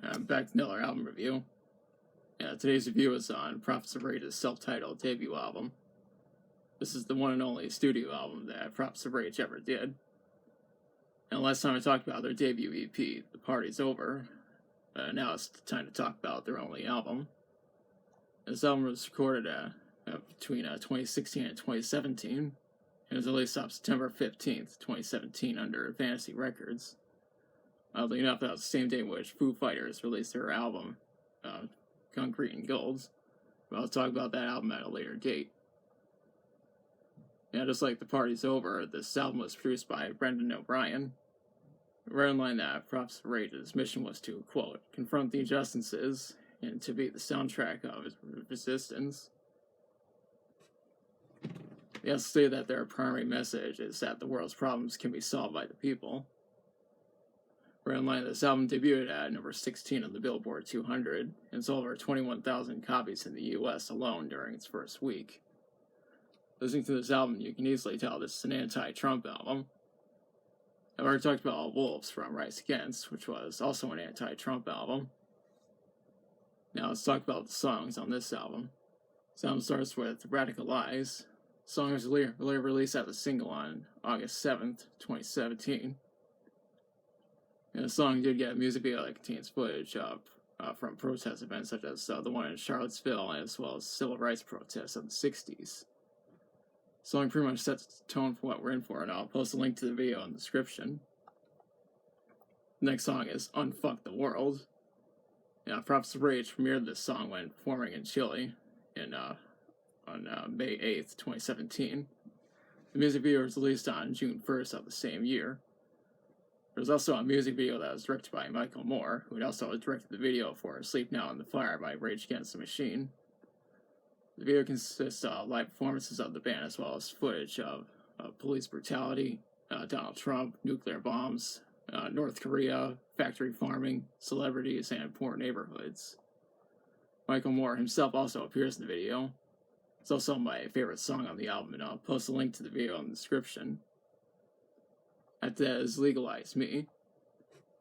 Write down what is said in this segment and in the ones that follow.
Back to another album review. Today's review is on Prophets of Rage's self-titled debut album. This is the one and only studio album that Prophets of Rage ever did. And last time I talked about their debut EP, The Party's Over. Now it's time to talk about their only album. This album was recorded between 2016 and 2017. And it was released on September 15th, 2017 under Fantasy Records. Oddly enough, that was the same day in which Foo Fighters released their album, Concrete and Gold. But I'll talk about that album at a later date. Just like The Party's Over, this album was produced by Brendan O'Brien. Right in line that Prophets of Rage's mission was to, quote, confront the injustices and to be the soundtrack of his resistance. They also say that their primary message is that the world's problems can be solved by the people. Right in line, this album debuted at number 16 on the Billboard 200 and sold over 21,000 copies in the US alone during its first week. Listening to this album, you can easily tell this is an anti-Trump album. I've already talked about Wolves from Rise Against, which was also an anti-Trump album. Now let's talk about the songs on this album. This album starts with Radical Lies. The song was released as a single on August 7th, 2017. And the song did get a music video that contains footage from protest events such as the one in Charlottesville, as well as civil rights protests of the 60s. The song pretty much sets the tone for what we're in for, and I'll post a link to the video in the description. The next song is Unfuck the World. Prophets of Rage premiered this song when performing in Chile on May 8th, 2017. The music video was released on June 1st of the same year. There was also a music video that was directed by Michael Moore, who had also directed the video for Sleep Now in the Fire by Rage Against the Machine. The video consists of live performances of the band as well as footage of police brutality, Donald Trump, nuclear bombs, North Korea, factory farming, celebrities, and poor neighborhoods. Michael Moore himself also appears in the video. It's also my favorite song on the album, and I'll post a link to the video in the description. After that is Legalize Me.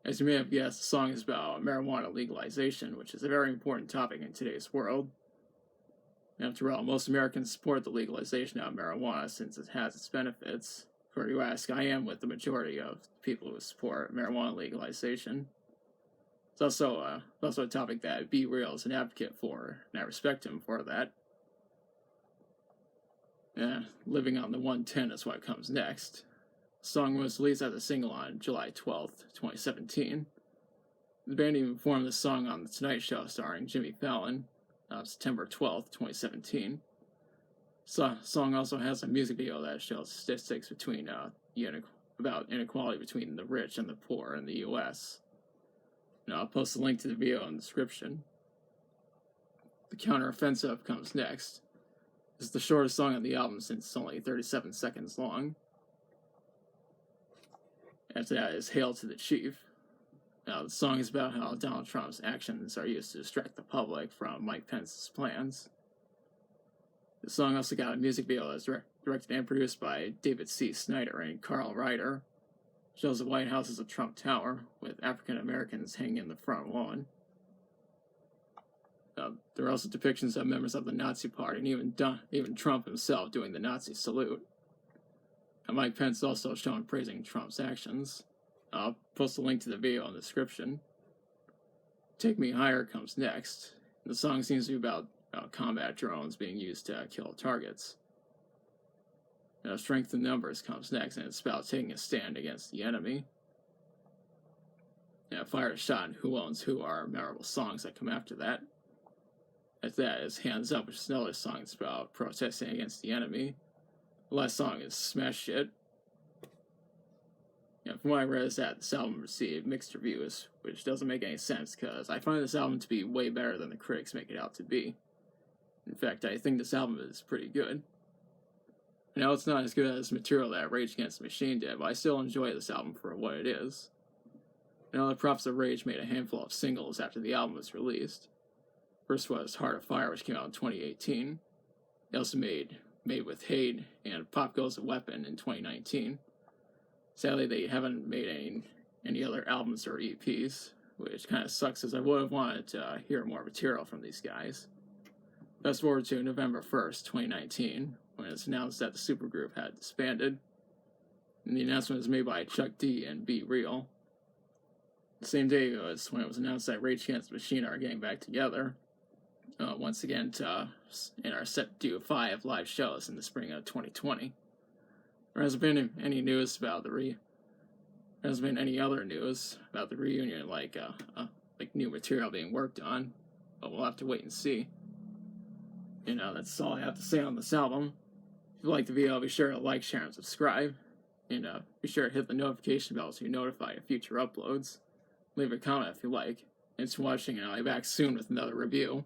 As you may have guessed, the song is about marijuana legalization, which is a very important topic in today's world. After all, most Americans support the legalization of marijuana since it has its benefits. For you ask, I am with the majority of people who support marijuana legalization. It's also a topic that Be Real is an advocate for, and I respect him for that. Living on the 110 is what comes next. The song was released as a single on July 12th, 2017. The band even performed the song on The Tonight Show starring Jimmy Fallon, September 12th, 2017. The song also has a music video that shows statistics between about inequality between the rich and the poor in the U.S. Now I'll post a link to the video in the description. The Counteroffensive comes next. This is the shortest song on the album since it's only 37 seconds long. After that is Hail to the Chief. Now, the song is about how Donald Trump's actions are used to distract the public from Mike Pence's plans. The song also got a music video that was directed and produced by David C. Snyder and Carl Ryder. It shows the White House as a Trump Tower, with African Americans hanging in the front lawn. There are also depictions of members of the Nazi Party, and even Trump himself doing the Nazi salute. Mike Pence is also shown praising Trump's actions. I'll post a link to the video in the description. Take Me Higher comes next. The song seems to be about combat drones being used to kill targets. Strength in Numbers comes next, and it's about taking a stand against the enemy. Fire, Shot, and Who Owns Who are memorable songs that come after that. After that is Hands Up, which is another song that's about protesting against the enemy. The last song is Smash Shit. From what I read is that this album received mixed reviews, which doesn't make any sense because I find this album to be way better than the critics make it out to be. In fact, I think this album is pretty good. I know it's not as good as material that Rage Against the Machine did, but I still enjoy this album for what it is. I know the Prophets of Rage made a handful of singles after the album was released. First was Heart of Fire, which came out in 2018. They also made Made with Hate and Pop Goes a Weapon in 2019. Sadly, they haven't made any other albums or EPs. which kind of sucks as I would have wanted to hear more material from these guys. Fast forward to November 1st, 2019, when it's announced that the supergroup had disbanded. And the announcement was made by Chuck D and Be Real. The same day was when it was announced that Rage Against the Machine are getting back together. Once again, and are set to do 5 live shows in the spring of 2020. There hasn't been any news about there hasn't been any other news about the reunion, like new material being worked on, but we'll have to wait and see. That's all I have to say on this album. If you like the video, be sure to like, share, and subscribe. And be sure to hit the notification bell so you're notified of future uploads. Leave a comment if you like. Thanks for watching, and I'll be back soon with another review.